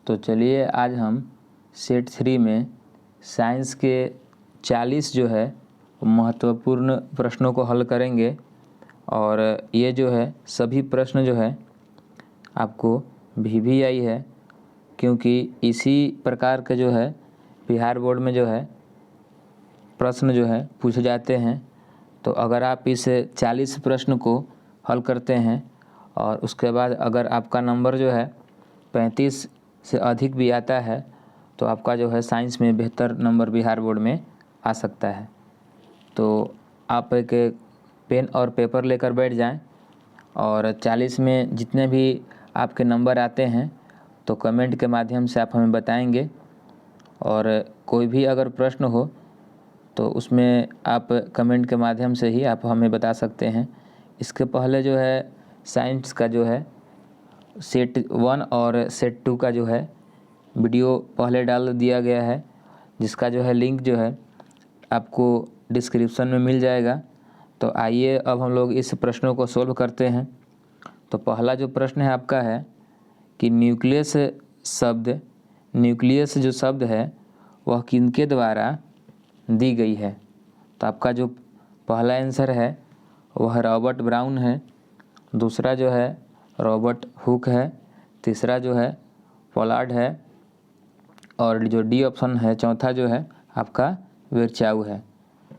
तो चलिए आज हम सेट 3 में साइंस के 40 जो है महत्वपूर्ण प्रश्नों को हल करेंगे। और ये जो है सभी प्रश्न जो है आपको VVI है, क्योंकि इसी प्रकार के जो है बिहार बोर्ड में जो है प्रश्न जो है पूछे जाते हैं। तो अगर आप इस 40 प्रश्न को हल करते हैं और उसके बाद अगर आपका नंबर जो है 35 से अधिक भी आता है तो आपका जो है साइंस में बेहतर नंबर बिहार बोर्ड में आ सकता है। तो आप एक पेन और पेपर लेकर बैठ जाएं और 40 में जितने भी आपके नंबर आते हैं तो कमेंट के माध्यम से आप हमें बताएंगे। और कोई भी अगर प्रश्न हो तो उसमें आप कमेंट के माध्यम से ही आप हमें बता सकते हैं। इसके पहले जो है साइंस का जो है सेट 1 और सेट 2 का जो है वीडियो पहले डाल दिया गया है, जिसका जो है लिंक जो है आपको डिस्क्रिप्शन में मिल जाएगा। तो आइए अब हम लोग इस प्रश्नों को सोल्व करते हैं। तो पहला जो प्रश्न है आपका है कि न्यूक्लियस जो शब्द है वह किनके द्वारा दी गई है। तो आपका जो पहला आंसर है वह रॉबर्ट ब्राउन है, दूसरा जो है रॉबर्ट हुक है, तीसरा जो है पोलार्ड है और जो डी ऑप्शन है चौथा जो है आपका विर्चाउ है।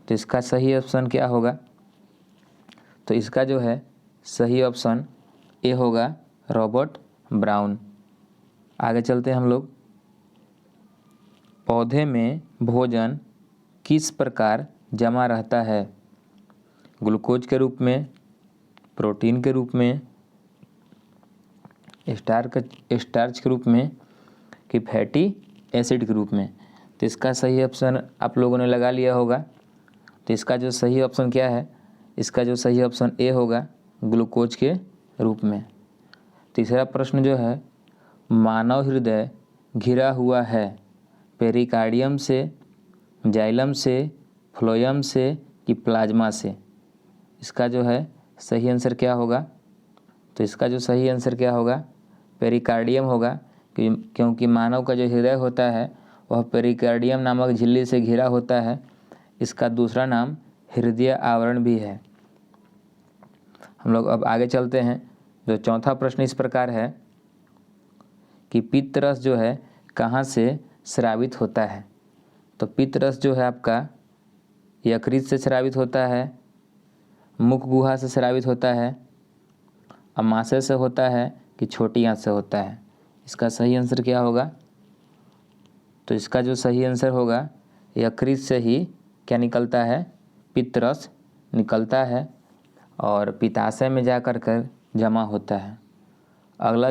तो इसका सही ऑप्शन क्या होगा? तो इसका जो है सही ऑप्शन ए होगा, रॉबर्ट ब्राउन। आगे चलते हैं हम लोग। पौधे में भोजन किस प्रकार जमा रहता है? ग्लूकोज के रूप में, प्रोटीन के रूप में, स्टार्च के रूप में कि फैटी एसिड के रूप में। तो इसका सही ऑप्शन आप लोगों ने लगा लिया होगा। तो इसका जो सही ऑप्शन क्या है? इसका जो सही ऑप्शन ए होगा, ग्लूकोज के रूप में। तीसरा प्रश्न जो है, मानव हृदय घिरा हुआ है पेरिकार्डियम से, जाइलम से, फ्लोएम से कि प्लाज्मा से। इसका जो है सही आंसर क्या होगा? तो इसका जो सही आंसर क्या होगा? पेरिकार्डियम होगा, क्योंकि मानव का जो हृदय होता है वह पेरिकार्डियम नामक झिल्ली से घिरा होता है। इसका दूसरा नाम हृदय आवरण भी है। हम लोग अब आगे चलते हैं। जो चौथा प्रश्न इस प्रकार है कि पित्तरस जो है कहाँ से स्रावित होता है। तो पित्तरस जो है आपका यकृत से स्रावित होता है, मुख गुहा से स्रावित होता है, अमाशय से होता है कि छोटी आंत से होता है। इसका सही आंसर क्या होगा? तो इसका जो सही आंसर होगा, यकृत से ही क्या निकलता है? पित्तरस निकलता है और पित्ताशय में जा कर जमा होता है। अगला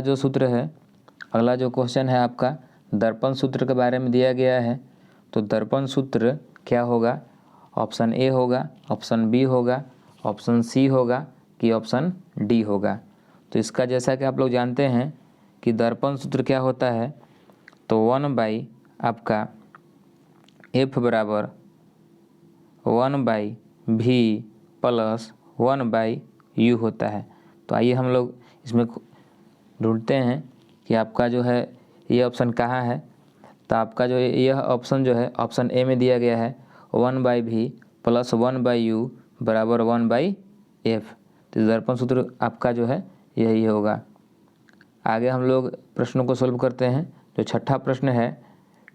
जो क्वेश्चन है आपका दर्पण सूत्र के बारे में दिया गया है। तो दर्पण सूत्र क्या होगा? ऑप्शन ए होगा, ऑप्शन बी होगा, ऑप्शन सी होगा कि ऑप्शन डी होगा। तो इसका जैसा कि आप लोग जानते हैं कि दर्पण सूत्र क्या होता है, तो 1/, आपका F बराबर 1/v प्लस 1/u होता है। तो आइए हम लोग इसमें ढूंढते हैं कि आपका जो है ये ऑप्शन कहाँ है। तो आपका जो यह ऑप्शन जो है ऑप्शन ए में दिया गया है, 1/v प्लस 1/u बराबर 1/f। तो दर्पण सूत्र आपका जो है यही होगा। आगे हम लोग प्रश्नों को सोल्व करते हैं। जो छठा प्रश्न है,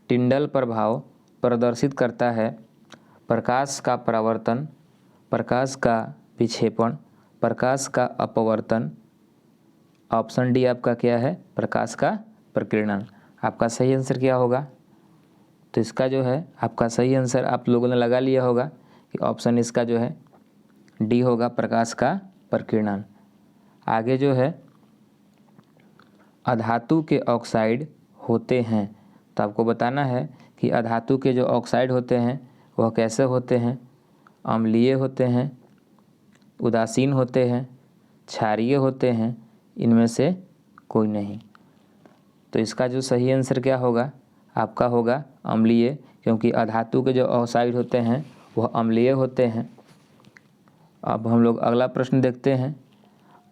टिंडल प्रभाव प्रदर्शित करता है प्रकाश का परावर्तन, प्रकाश का विक्षेपण, प्रकाश का अपवर्तन। ऑप्शन डी आपका क्या है? प्रकाश का प्रकीर्णन। आपका सही आंसर क्या होगा? तो इसका जो है आपका सही आंसर आप लोगों ने लगा लिया होगा कि ऑप्शन इसका जो है डी होगा, प्रकाश का प्रकीर्णन। आगे जो है अधातु के ऑक्साइड होते हैं। तो आपको बताना है कि अधातु के जो ऑक्साइड होते हैं वह कैसे होते हैं। अम्लीय होते हैं, उदासीन होते हैं, क्षारीय होते हैं, इनमें से कोई नहीं। तो इसका जो सही आंसर क्या होगा? आपका होगा अम्लीय, क्योंकि अधातु के जो ऑक्साइड होते हैं वह अम्लीय होते हैं। अब हम लोग अगला प्रश्न देखते हैं।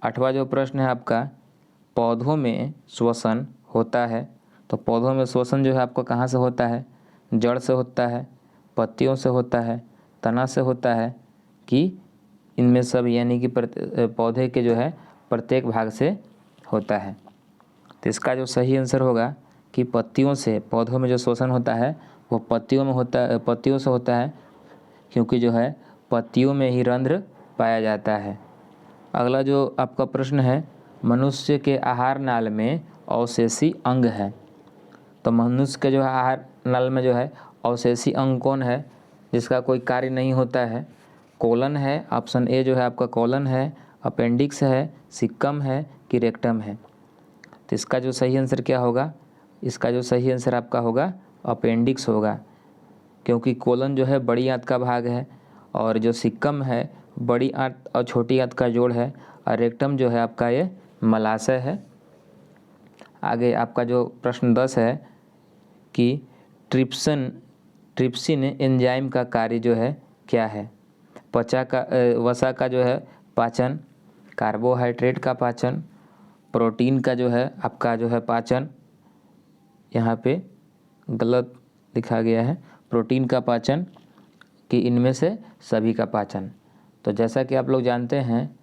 8वां जो प्रश्न है आपका, पौधों में श्वसन होता है। तो पौधों में श्वसन जो है आपको कहाँ से होता है, जड़ से होता है, पत्तियों से होता है, तना से होता है, कि इनमें सब यानी कि पौधे के जो है प्रत्येक भाग से होता है। तो इसका जो सही आंसर होगा कि पत्तियों से, पौधों में जो श्वसन होता है वो पत्तियों में होता है, पत्तियों से होता है, क्योंकि जो है पत्तियों में ही रंध्र पाया जाता है। अगला जो आपका प्रश्न है, मनुष्य के आहार नाल में अवशेषी अंग है। तो मनुष्य के जो है आहार नाल में जो है अवशेषी अंग कौन है, जिसका कोई कार्य नहीं होता है? कोलन है, ऑप्शन ए जो है आपका कोलन है, अपेंडिक्स है, सिक्कम है कि रेक्टम है। तो इसका जो सही आंसर क्या होगा, इसका जो सही आंसर आपका होगा अपेंडिक्स होगा, क्योंकि कोलन जो है बड़ी आंत का भाग है और जो सिक्कम है बड़ी आंत और छोटी आंत का जोड़ है, और रेक्टम जो है आपका ये मलाशय है। आगे आपका जो प्रश्न 10 है कि ट्रिप्सिन एंजाइम का कार्य जो है क्या है? वसा का जो है पाचन, कार्बोहाइड्रेट का पाचन, प्रोटीन का जो है आपका जो है पाचन, यहाँ पे गलत लिखा गया है, प्रोटीन का पाचन, कि इनमें से सभी का पाचन। तो जैसा कि आप लोग जानते हैं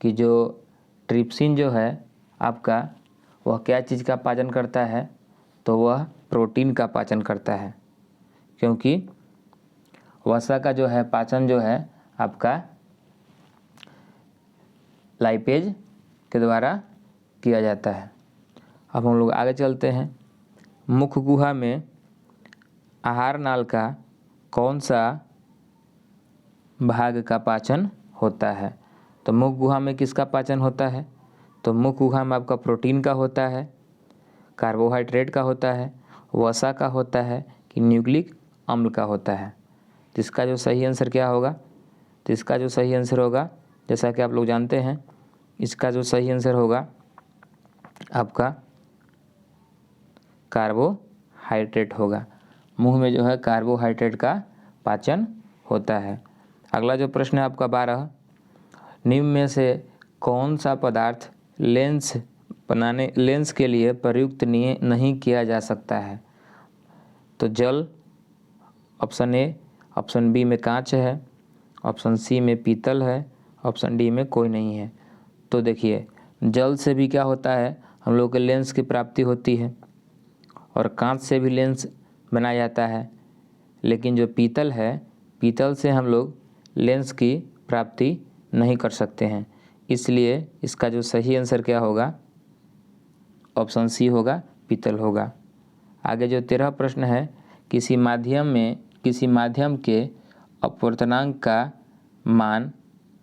कि जो ट्रिप्सिन जो है आपका वह क्या चीज़ का पाचन करता है, तो वह प्रोटीन का पाचन करता है, क्योंकि वसा का जो है पाचन जो है आपका लाइपेज के द्वारा किया जाता है। अब हम लोग आगे चलते हैं। मुख गुहा में आहार नाल का कौन सा भाग का पाचन होता है? तो मुख गुहा में किसका पाचन होता है? तो मुख गुहा में आपका प्रोटीन का होता है, कार्बोहाइड्रेट का होता है, वसा का होता है कि न्यूक्लिक अम्ल का होता है। तो इसका जो सही आंसर क्या होगा? तो इसका जो सही आंसर होगा, जैसा कि आप लोग जानते हैं, इसका जो सही आंसर होगा आपका कार्बोहाइड्रेट होगा। मुंह में जो है कार्बोहाइड्रेट का पाचन होता है। अगला जो प्रश्न है आपका 12, निम्न में से कौन सा पदार्थ लेंस के लिए प्रयुक्त नहीं किया जा सकता है? तो जल, ऑप्शन ए, ऑप्शन बी में कांच है, ऑप्शन सी में पीतल है, ऑप्शन डी में कोई नहीं है। तो देखिए, जल से भी क्या होता है, हम लोग के लेंस की प्राप्ति होती है, और कांच से भी लेंस बनाया जाता है, लेकिन जो पीतल है, पीतल से हम लोग लेंस की प्राप्ति नहीं कर सकते हैं। इसलिए इसका जो सही आंसर क्या होगा, ऑप्शन सी होगा, पीतल होगा। आगे जो 13 प्रश्न है, किसी माध्यम के अपवर्तनांक का मान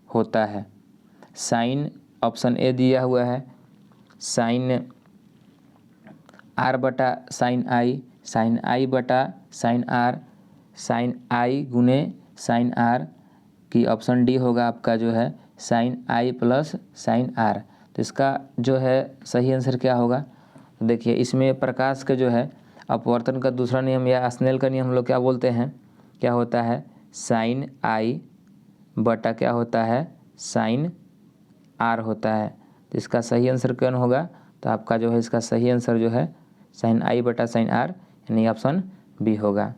होता है। साइन, ऑप्शन ए दिया हुआ है, साइन आर बटा साइन आई बटा साइन आर, साइन आई गुने साइन आर, की ऑप्शन डी होगा आपका जो है sine i plus sine r. तो इसका जो है सही आंसर क्या होगा? देखिए, इसमें प्रकाश का जो है अपवर्तन का दूसरा नियम या स्नेल का नियम हम लोग क्या बोलते हैं, क्या होता है, साइन आई बटा क्या होता है, साइन आर होता है। तो इसका सही आंसर कौन होगा? तो आपका जो है इसका सही आंसर जो है साइन आई बटा साइन आर, यानी ऑप्शन बी होगा।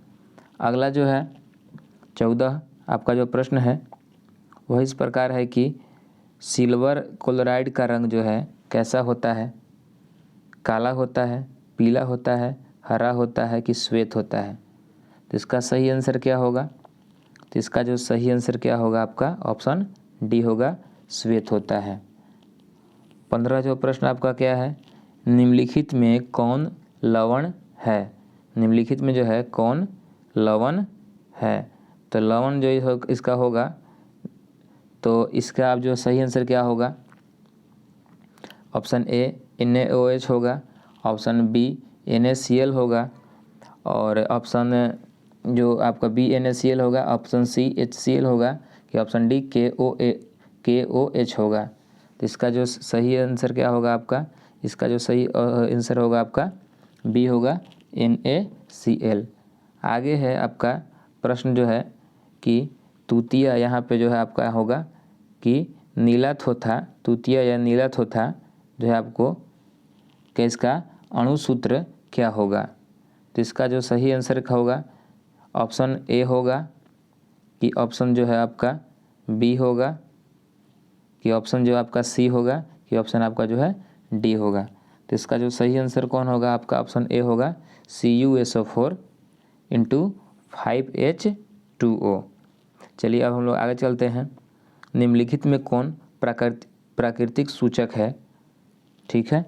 अगला जो है 14 आपका जो प्रश्न है वह इस प्रकार है कि सिल्वर क्लोराइड का रंग जो है कैसा होता है? काला होता है, पीला होता है, हरा होता है कि श्वेत होता है? तो इसका सही आंसर क्या होगा? तो इसका जो सही आंसर क्या होगा आपका, ऑप्शन डी होगा, श्वेत होता है। 15 जो प्रश्न आपका क्या है, निम्नलिखित में कौन लवण है? निम्नलिखित में जो है कौन लवण है? तो लवण जो इसका होगा, तो इसका आप जो सही आंसर क्या होगा, ऑप्शन ए NaOH होगा, ऑप्शन बी NaCl होगा, और ऑप्शन जो आपका बी NaCl होगा, ऑप्शन सी HCl होगा, कि ऑप्शन डी KOH होगा। तो इसका जो सही आंसर क्या होगा आपका, इसका जो सही आंसर होगा आपका बी होगा NaCl। आगे है आपका प्रश्न जो है कि तूतिया, यहाँ पे जो है आपका होगा कि नीला थोथा, तूतिया या नीला थोथा जो है आपको कि इसका अणुसूत्र क्या होगा? तो इसका जो सही आंसर होगा ऑप्शन ए होगा कि ऑप्शन जो है आपका बी होगा कि ऑप्शन जो आपका सी होगा कि ऑप्शन आपका जो है डी होगा। तो इसका जो सही आंसर कौन होगा आपका ऑप्शन ए होगा CuSO4 इंटू 5H2O। चलिए अब हम लोग आगे चलते हैं। निम्नलिखित में कौन प्राकृतिक सूचक है? ठीक है,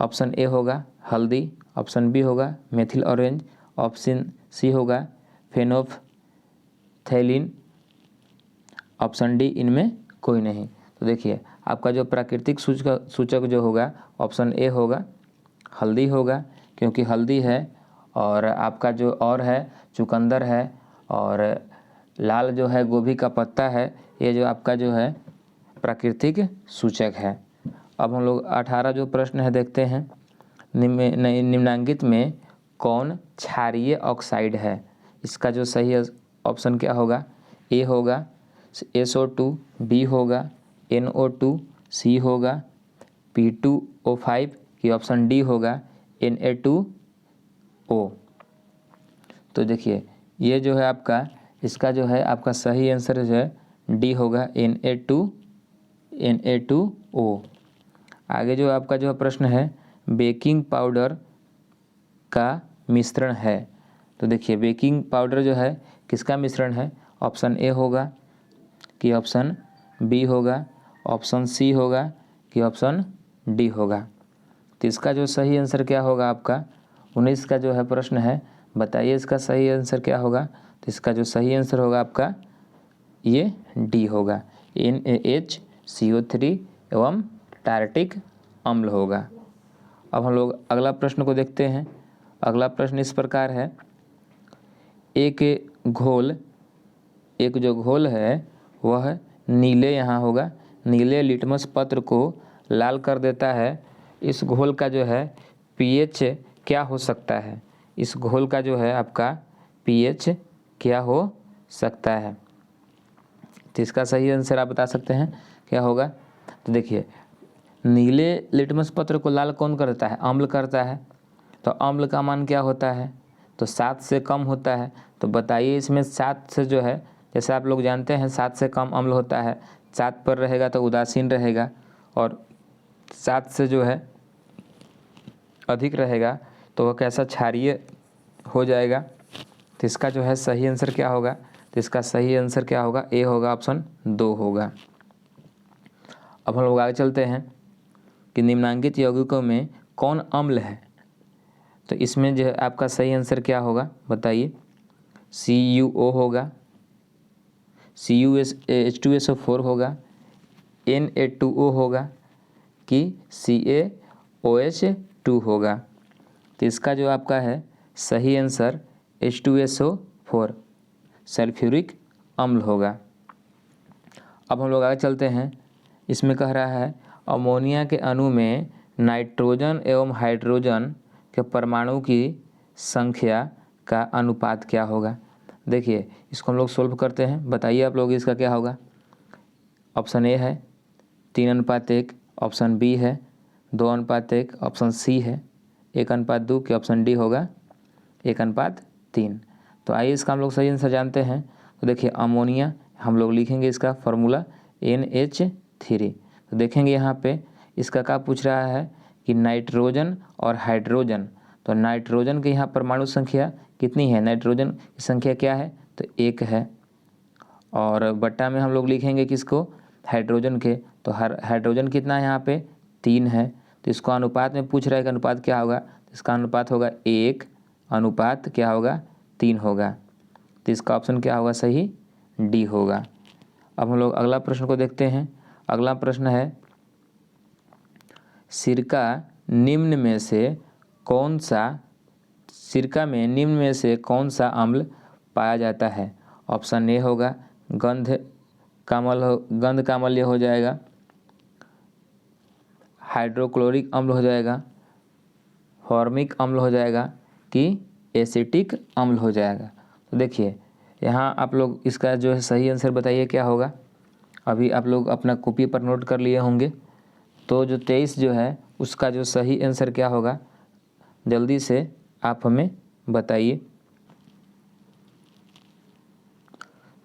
ऑप्शन ए होगा हल्दी, ऑप्शन बी होगा मेथिल ऑरेंज, ऑप्शन सी होगा फेनोल्फथैलीन, ऑप्शन डी इनमें कोई नहीं। तो देखिए आपका जो प्राकृतिक सूचक जो होगा ऑप्शन ए होगा हल्दी होगा, क्योंकि हल्दी है और आपका जो और है चुकंदर है और लाल जो है गोभी का पत्ता है, ये जो आपका जो है प्राकृतिक सूचक है। अब हम लोग 18 जो प्रश्न है देखते हैं। निम्नांकित में कौन क्षारीय ऑक्साइड है? इसका जो सही ऑप्शन क्या होगा? ए होगा SO2, बी होगा NO2, सी होगा P2O5 की ऑप्शन डी होगा Na2O। तो देखिए ये जो है आपका इसका जो है आपका सही आंसर जो है डी होगा Na2O। आगे जो आपका जो प्रश्न है बेकिंग पाउडर का मिश्रण है। तो देखिए बेकिंग पाउडर जो है किसका मिश्रण है? ऑप्शन ए होगा कि ऑप्शन बी होगा, ऑप्शन सी होगा कि ऑप्शन डी होगा। तो इसका जो सही आंसर क्या होगा आपका 19 का जो है प्रश्न है, बताइए इसका सही आंसर क्या होगा? तो इसका जो सही आंसर होगा आपका ये डी होगा NaHCO3 एवं टार्टिक अम्ल होगा। अब हम लोग अगला प्रश्न को देखते हैं। अगला प्रश्न इस प्रकार है, एक जो घोल है वह नीले यहाँ होगा नीले लिटमस पत्र को लाल कर देता है। इस घोल का जो है pH क्या हो सकता है? इस घोल का जो है आपका pH क्या हो सकता है? तो इसका सही आंसर आप बता सकते हैं क्या होगा? तो देखिए नीले लिटमस पत्र को लाल कौन करता है? अम्ल करता है। तो अम्ल का मान क्या होता है? तो 7 से कम होता है। तो बताइए इसमें 7 से जो है, जैसे आप लोग जानते हैं 7 से कम अम्ल होता है, 7 पर रहेगा तो उदासीन रहेगा और 7 से जो है अधिक रहेगा तो वह कैसा क्षारीय हो जाएगा। तो इसका जो है सही आंसर क्या होगा? तो इसका सही आंसर क्या होगा? ए होगा, ऑप्शन 2 होगा। अब हम लोग आगे चलते हैं कि निम्नांकित यौगिकों में कौन अम्ल है? तो इसमें जो है आपका सही आंसर क्या होगा बताइए? CuO होगा, H2SO4 होगा, Na2O होगा कि CaOH2 होगा। तो इसका जो आपका है सही आंसर H2SO4 सल्फ्यूरिक अम्ल होगा। अब हम लोग आगे चलते हैं। इसमें कह रहा है अमोनिया के अणु में नाइट्रोजन एवं हाइड्रोजन के परमाणु की संख्या का अनुपात क्या होगा? देखिए इसको हम लोग सोल्व करते हैं, बताइए आप लोग इसका क्या होगा? ऑप्शन ए है 3:1, ऑप्शन बी है 2:1, ऑप्शन सी है 1:2 कि ऑप्शन डी होगा 1:3। तो आइए इसका हम लोग सही आंसर जानते हैं। तो देखिए अमोनिया हम लोग लिखेंगे इसका फॉर्मूला NH3। तो देखेंगे यहाँ पे इसका क्या पूछ रहा है कि नाइट्रोजन और हाइड्रोजन। तो नाइट्रोजन के यहाँ परमाणु संख्या कितनी है? नाइट्रोजन की संख्या क्या है? तो 1 है और बट्टा में हम लोग लिखेंगे किसको? हाइड्रोजन के। तो हाइड्रोजन कितना है यहाँ पे? 3 है। तो इसको अनुपात में पूछ रहा है कि अनुपात क्या होगा? तो इसका अनुपात होगा 1 अनुपात क्या होगा? 3 होगा। तो इसका ऑप्शन क्या होगा? सही डी होगा। अब हम लोग अगला प्रश्न को देखते हैं। अगला प्रश्न है सिरका निम्न में से कौन सा अम्ल पाया जाता है? ऑप्शन ए होगा गंध कामल्य हो जाएगा, हाइड्रोक्लोरिक अम्ल हो जाएगा, फॉर्मिक अम्ल हो जाएगा कि एसिटिक अम्ल हो जाएगा। तो देखिए यहाँ आप लोग इसका जो है सही आंसर बताइए क्या होगा? अभी आप लोग अपना कॉपी पर नोट कर लिए होंगे। तो जो 23 जो है उसका जो सही आंसर क्या होगा? जल्दी से आप हमें बताइए।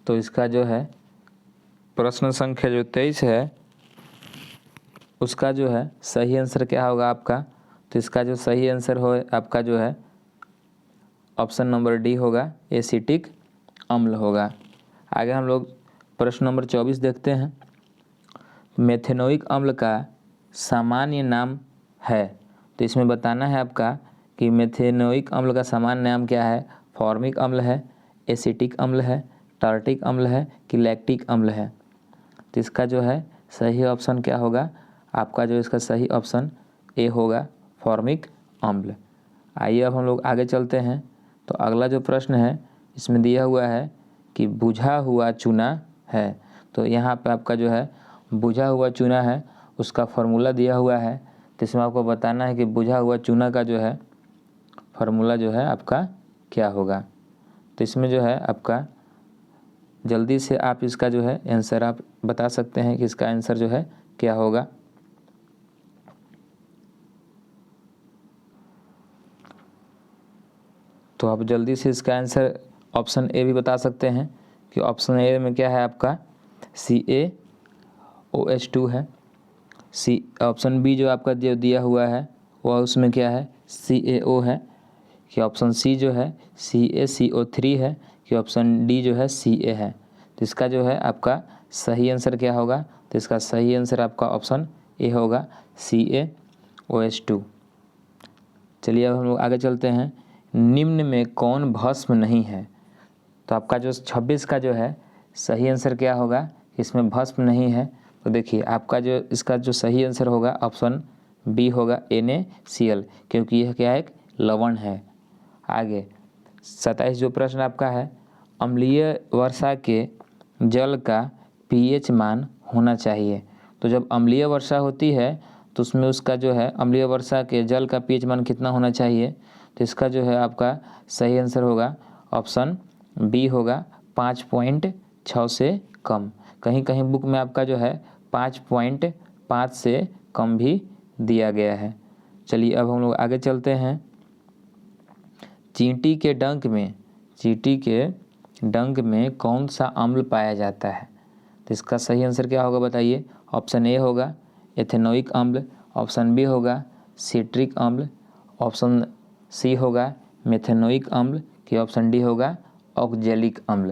तो इसका जो है प्रश्न संख्या जो 23 है उसका जो है सही आंसर क्या होगा आपका। तो इसका जो सही आंसर हो आपका जो है ऑप्शन नंबर डी होगा, एसिटिक अम्ल होगा। आगे हम लोग प्रश्न नंबर 24 देखते हैं। मेथेनोइक अम्ल का सामान्य नाम है। तो इसमें बताना है आपका कि मेथेनोइक अम्ल का सामान्य नाम क्या है। फॉर्मिक अम्ल है, एसिटिक अम्ल है, टार्टिक अम्ल है कि लैक्टिक अम्ल है। तो इसका जो है सही ऑप्शन क्या होगा आपका, जो इसका सही ऑप्शन ए होगा, फॉर्मिक अम्ल। आइए अब हम लोग आगे चलते हैं। तो अगला जो प्रश्न है इसमें दिया हुआ है कि बुझा हुआ चूना है। तो यहाँ पे आपका जो है बुझा हुआ चूना है उसका फार्मूला दिया हुआ है। तो इसमें आपको बताना है कि बुझा हुआ चूना का जो है फार्मूला जो है आपका क्या होगा। तो इसमें जो है आपका जल्दी से आप इसका जो है आंसर आप बता सकते हैं कि इसका आंसर जो है क्या होगा। तो आप जल्दी से इसका आंसर ऑप्शन ए भी बता सकते हैं कि ऑप्शन ए में क्या है आपका CaOH2 है। सी ऑप्शन बी जो आपका जो दिया हुआ है वह उसमें क्या है CaO है। कि ऑप्शन सी जो है CaCO3 है। कि ऑप्शन डी जो है Ca है। तो इसका जो है आपका सही आंसर क्या होगा। तो इसका सही आंसर आपका ऑप्शन ए होगा, CaOH2। चलिए अब हम लोग आगे चलते हैं। निम्न में कौन भस्म नहीं है। तो आपका जो 26 का जो है सही आंसर क्या होगा, इसमें भस्म नहीं है। तो देखिए आपका जो इसका जो सही आंसर होगा ऑप्शन बी होगा, NaCl, क्योंकि यह क्या है एक लवण है। आगे 27 जो प्रश्न आपका है, अम्लीय वर्षा के जल का pH मान होना चाहिए। तो जब अम्लीय वर्षा होती है तो उसमें उसका जो है अम्लीय वर्षा के जल का pH मान कितना होना चाहिए। तो इसका जो है आपका सही आंसर होगा ऑप्शन बी होगा, 5.6 से कम। कहीं कहीं बुक में आपका जो है 5.5 से कम भी दिया गया है। चलिए अब हम लोग आगे चलते हैं। चींटी के डंक में कौन सा अम्ल पाया जाता है। तो इसका सही आंसर क्या होगा बताइए। ऑप्शन ए होगा एथेनोइक अम्ल, ऑप्शन बी होगा सिट्रिक अम्ल, ऑप्शन सी होगा मेथेनोइक अम्ल कि ऑप्शन डी होगा ऑक्जेलिक अम्ल।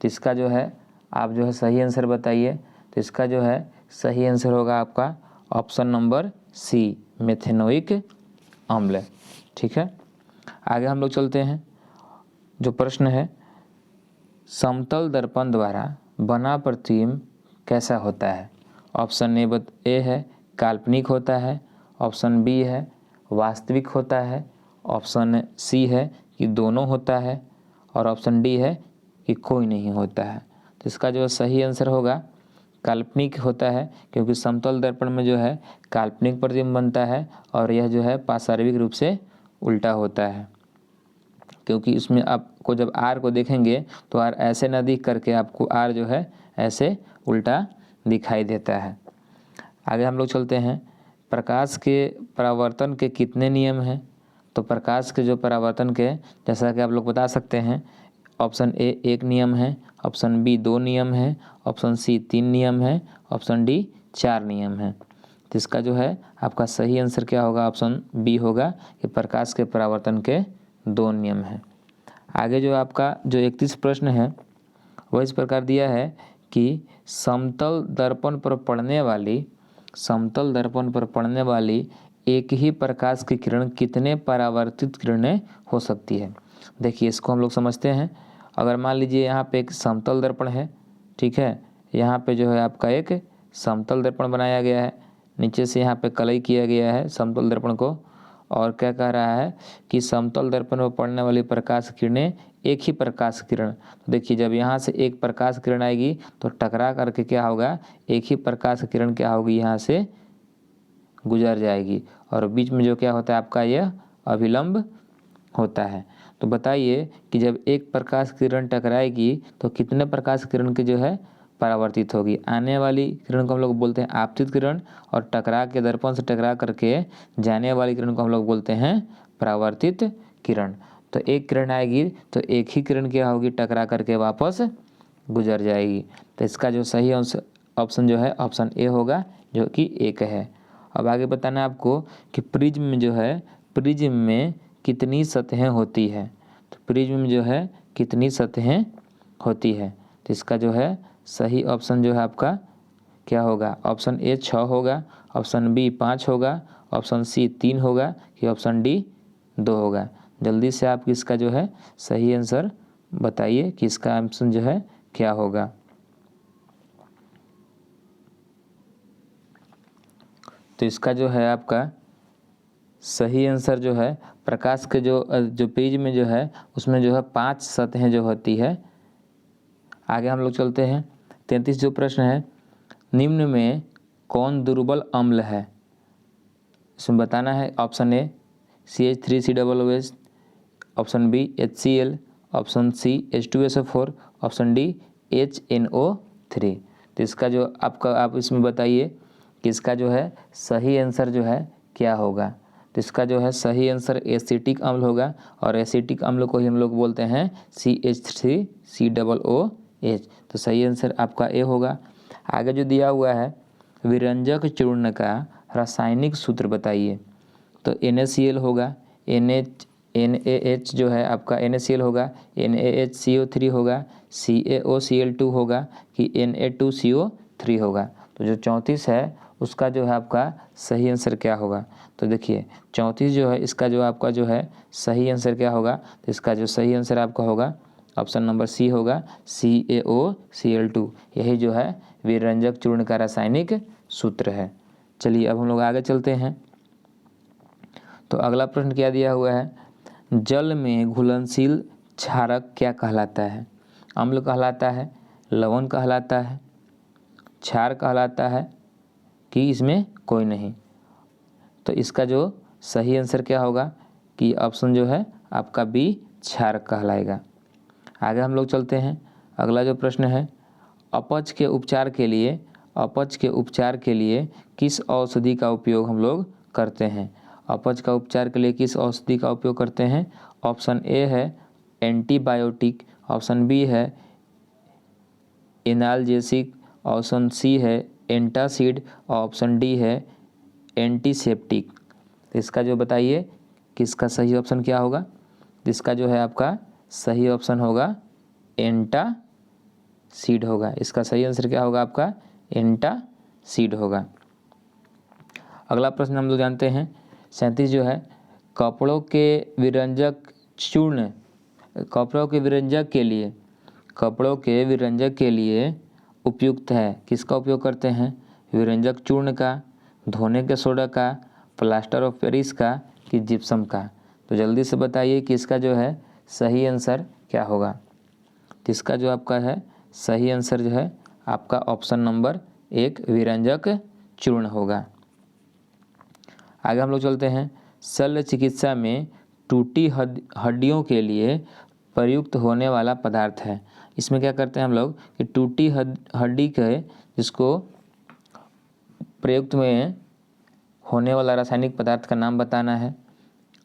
तो इसका जो है आप जो है सही आंसर बताइए। तो इसका जो है सही आंसर होगा आपका ऑप्शन नंबर सी, मेथेनोइक अम्ल। ठीक है, आगे हम लोग चलते हैं। जो प्रश्न है, समतल दर्पण द्वारा बना प्रतिबिंब कैसा होता है। ऑप्शन ए है काल्पनिक होता है, ऑप्शन बी है वास्तविक होता है, ऑप्शन सी है कि दोनों होता है, और ऑप्शन डी है कि कोई नहीं होता है। तो इसका जो सही आंसर होगा काल्पनिक होता है, क्योंकि समतल दर्पण में जो है काल्पनिक प्रतिबिंब बनता है और यह जो है पार्श्विक रूप से उल्टा होता है। क्योंकि इसमें आपको जब आर को देखेंगे तो आर ऐसे न दिख करके आपको आर जो है ऐसे उल्टा दिखाई देता है। आगे हम लोग चलते हैं। प्रकाश के परावर्तन के कितने नियम हैं। तो प्रकाश के जो परावर्तन के, जैसा कि आप लोग बता सकते हैं, ऑप्शन ए 1 नियम है, ऑप्शन बी 2 नियम है, ऑप्शन सी 3 नियम है, ऑप्शन डी 4 नियम है। तो इसका जो है आपका सही आंसर क्या होगा, ऑप्शन बी होगा कि प्रकाश के परावर्तन के 2 नियम हैं। आगे जो आपका जो 31 प्रश्न है वह इस प्रकार दिया है कि समतल दर्पण पर पड़ने वाली एक ही प्रकाश की किरण कितने परावर्तित किरणें हो सकती है। देखिए इसको हम लोग समझते हैं। अगर मान लीजिए यहाँ पे एक समतल दर्पण है, ठीक है, यहाँ पे जो है आपका एक समतल दर्पण बनाया गया है, नीचे से यहाँ पे कलई किया गया है समतल दर्पण को, और क्या कह रहा है कि समतल दर्पण पर पड़ने वाली प्रकाश किरणें एक ही प्रकाश किरण। तो देखिए जब यहाँ से एक प्रकाश किरण आएगी तो टकरा करके क्या होगा, एक ही प्रकाश किरण क्या होगी यहाँ से गुजर जाएगी, और बीच में जो क्या होता है आपका यह अभिलंब होता है। तो बताइए कि जब एक प्रकाश किरण टकराएगी तो कितने प्रकाश किरण की जो है परावर्तित होगी। आने वाली किरण को हम लोग बोलते हैं आपतित किरण, और टकरा के दर्पण से टकरा करके जाने वाली किरण को हम लोग बोलते हैं परावर्तित किरण। तो एक किरण आएगी तो एक ही किरण क्या होगी, टकरा करके वापस गुजर जाएगी। तो इसका जो सही ऑप्शन जो है ऑप्शन ए होगा, जो कि एक है। अब आगे बताना है आपको कि प्रिज्म में जो है, प्रिज्म में कितनी सतहें होती है। तो प्रिज्म में जो है कितनी सतहें होती है। तो इसका जो है सही ऑप्शन जो है आपका क्या होगा, ऑप्शन ए 6 होगा, ऑप्शन बी 5 होगा, ऑप्शन सी 3 होगा, कि ऑप्शन डी 2 होगा। जल्दी से आप इसका जो है सही आंसर बताइए कि इसका ऑप्शन जो है क्या होगा। तो इसका जो है आपका सही आंसर जो है, प्रकाश के जो पेज में जो है उसमें जो है 5 सतहें जो होती है। आगे हम लोग चलते हैं। 33 जो प्रश्न है, निम्न में कौन दुर्बल अम्ल है। इसमें बताना है option a CH3COOH, option b HCl, option c H2SO4, option d HNO3। तो इसका जो आप इसमें बताइए कि इसका जो है सही आंसर जो है क्या होगा। तो इसका जो है सही आंसर एसिटिक अम्ल होगा, और एसिटिक अम्ल को ही हम लोग बोलते हैं CH3COOH। तो सही आंसर आपका ए होगा। आगे जो दिया हुआ है, विरंजक चूर्ण का रासायनिक सूत्र बताइए। तो NaCl होगा, NaH जो है आपका NaCl होगा, NaHCO3 होगा, CaOCl2 होगा, कि Na2CO3 होगा। तो जो 34 है उसका जो है आपका सही आंसर क्या होगा। तो देखिए 34 जो है इसका जो आपका जो है सही आंसर क्या होगा। तो इसका जो सही आंसर आपका होगा ऑप्शन नंबर सी होगा, CaOCl2। यही जो है विरंजक चूर्ण का रासायनिक सूत्र है। चलिए अब हम लोग आगे चलते हैं। तो अगला प्रश्न क्या दिया हुआ है, जल में घुलनशील क्षारक क्या कहलाता है। अम्ल कहलाता है, लवण कहलाता है, क्षार कहलाता है, कि इसमें कोई नहीं। तो इसका जो सही आंसर क्या होगा कि ऑप्शन जो है आपका बी क्षार कहलाएगा। आगे हम लोग चलते हैं। अगला जो प्रश्न है, अपच के उपचार के लिए किस औषधि का उपयोग हम लोग करते हैं। अपच का उपचार के लिए किस औषधि का उपयोग करते हैं। ऑप्शन ए है एंटीबायोटिक, ऑप्शन बी है एनाल्जेसिक, ऑप्शन सी है एंटासिड, ऑप्शन डी है एंटीसेप्टिक। इसका जो बताइए कि इसका सही ऑप्शन क्या होगा। इसका जो है आपका सही ऑप्शन होगा एंटासिड होगा। इसका सही आंसर क्या होगा आपका एंटासिड होगा। अगला प्रश्न हम लोग जानते हैं 37 जो है, कपड़ों के विरंजक के लिए उपयुक्त है। किसका उपयोग करते हैं, विरंजक चूर्ण का, धोने के सोडा का, प्लास्टर ऑफ पेरिस का, कि जिप्सम का। तो जल्दी से बताइए कि इसका जो है सही आंसर क्या होगा। तो इसका जो आपका है सही आंसर जो है आपका ऑप्शन नंबर 1 विरंजक चूर्ण होगा। आगे हम लोग चलते हैं। शल्य चिकित्सा में टूटी हड्डियों के लिए प्रयुक्त होने वाला पदार्थ है। इसमें क्या करते हैं हम लोग कि टूटी हड्डी के जिसको प्रयुक्त में होने वाला रासायनिक पदार्थ का नाम बताना है।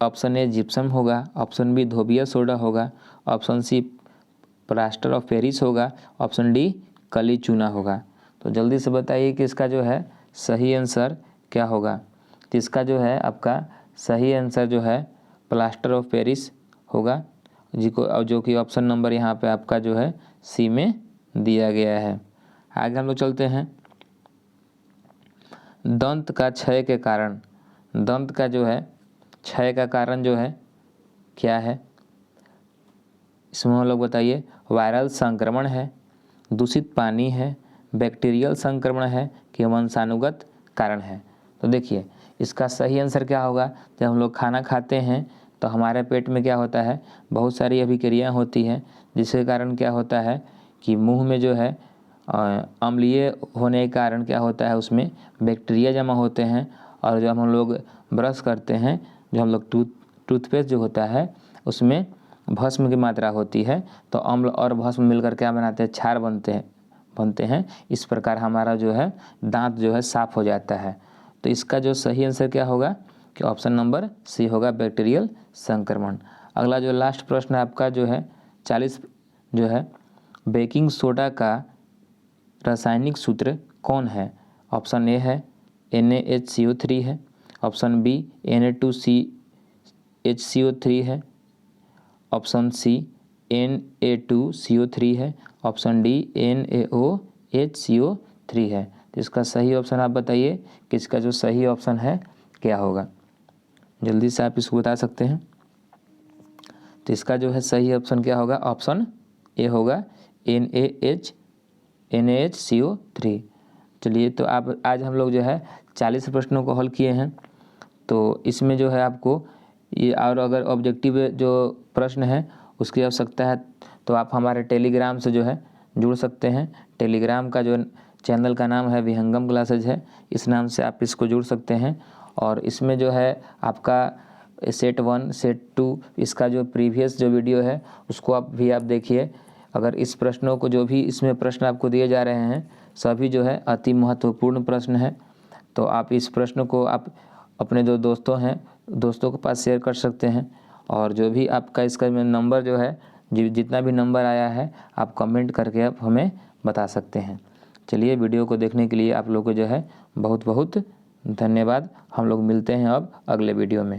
ऑप्शन ए जिप्सम होगा, ऑप्शन बी धोबिया सोडा होगा, option c plaster of Paris होगा, ऑप्शन डी कली चूना होगा। तो जल्दी से बताइए कि इसका जो है सही आंसर क्या होगा। तो इसका जो है आपका सही आंसर जो है प्लास्टर ऑफ पेरिस होगा, जो कि ऑप्शन नंबर यहाँ पे आपका जो है सी में दिया गया है। आगे हम लोग चलते हैं। दंत का क्षय के कारण, दंत का जो है क्षय का कारण जो है क्या है, इसमें हम लोग बताइए। वायरल संक्रमण है, दूषित पानी है, बैक्टीरियल संक्रमण है, कि वंशानुगत कारण है। तो देखिए इसका सही आंसर क्या होगा। जब हम लोग खाना खाते हैं तो हमारे पेट में क्या होता है, बहुत सारी अभिक्रियाएं होती हैं, जिसके कारण क्या होता है कि मुंह में जो है अम्लीय होने के कारण क्या होता है उसमें बैक्टीरिया जमा होते हैं। और जब हम लोग ब्रश करते हैं, जो हम लोग टूथपेस्ट जो होता है उसमें भस्म की मात्रा होती है, तो अम्ल और भस्म मिलकर क्या बनाते हैं, क्षार बनते हैं। इस प्रकार हमारा जो है दांत जो है साफ हो जाता है। तो इसका जो सही आंसर क्या होगा कि ऑप्शन नंबर सी होगा बैक्टीरियल संक्रमण। अगला जो लास्ट प्रश्न आपका जो है 40 जो है, बेकिंग सोडा का रासायनिक सूत्र कौन है? ऑप्शन ए है NaHCO3 है, ऑप्शन बी Na2CHCO3 है, ऑप्शन सी Na2CO3 है, ऑप्शन डी NaOHCO3 है। तो इसका सही ऑप्शन आप बताइए कि इसका जो सही ऑप्शन है क्या होगा, जल्दी से आप इसको बता सकते हैं। तो इसका जो है सही ऑप्शन क्या होगा? ऑप्शन ए होगा NaHCO3। चलिए, तो आप आज हम लोग जो है 40 प्रश्नों को हल किए हैं। तो इसमें जो है आपको ये और अगर ऑब्जेक्टिव जो प्रश्न है उसकी आवश्यकता है तो आप हमारे टेलीग्राम से जो है जुड़ सकते हैं। टेलीग्राम का जो चैनल का नाम है विहंगम क्लासेज है, इस नाम से आप इसको जुड़ सकते हैं। और इसमें जो है आपका सेट 1 सेट 2 इसका जो प्रीवियस जो वीडियो है उसको आप देखिए। अगर इस प्रश्नों को जो भी इसमें प्रश्न आपको दिए जा रहे हैं सभी जो है अति महत्वपूर्ण प्रश्न है। तो आप इस प्रश्न को आप अपने जो दोस्तों के पास शेयर कर सकते हैं। और जो भी आपका इसका नंबर जो है जितना भी नंबर आया है आप कमेंट करके आप हमें बता सकते हैं। चलिए, वीडियो को देखने के लिए आप लोगों को जो है बहुत बहुत धन्यवाद। हम लोग मिलते हैं अब अगले वीडियो में।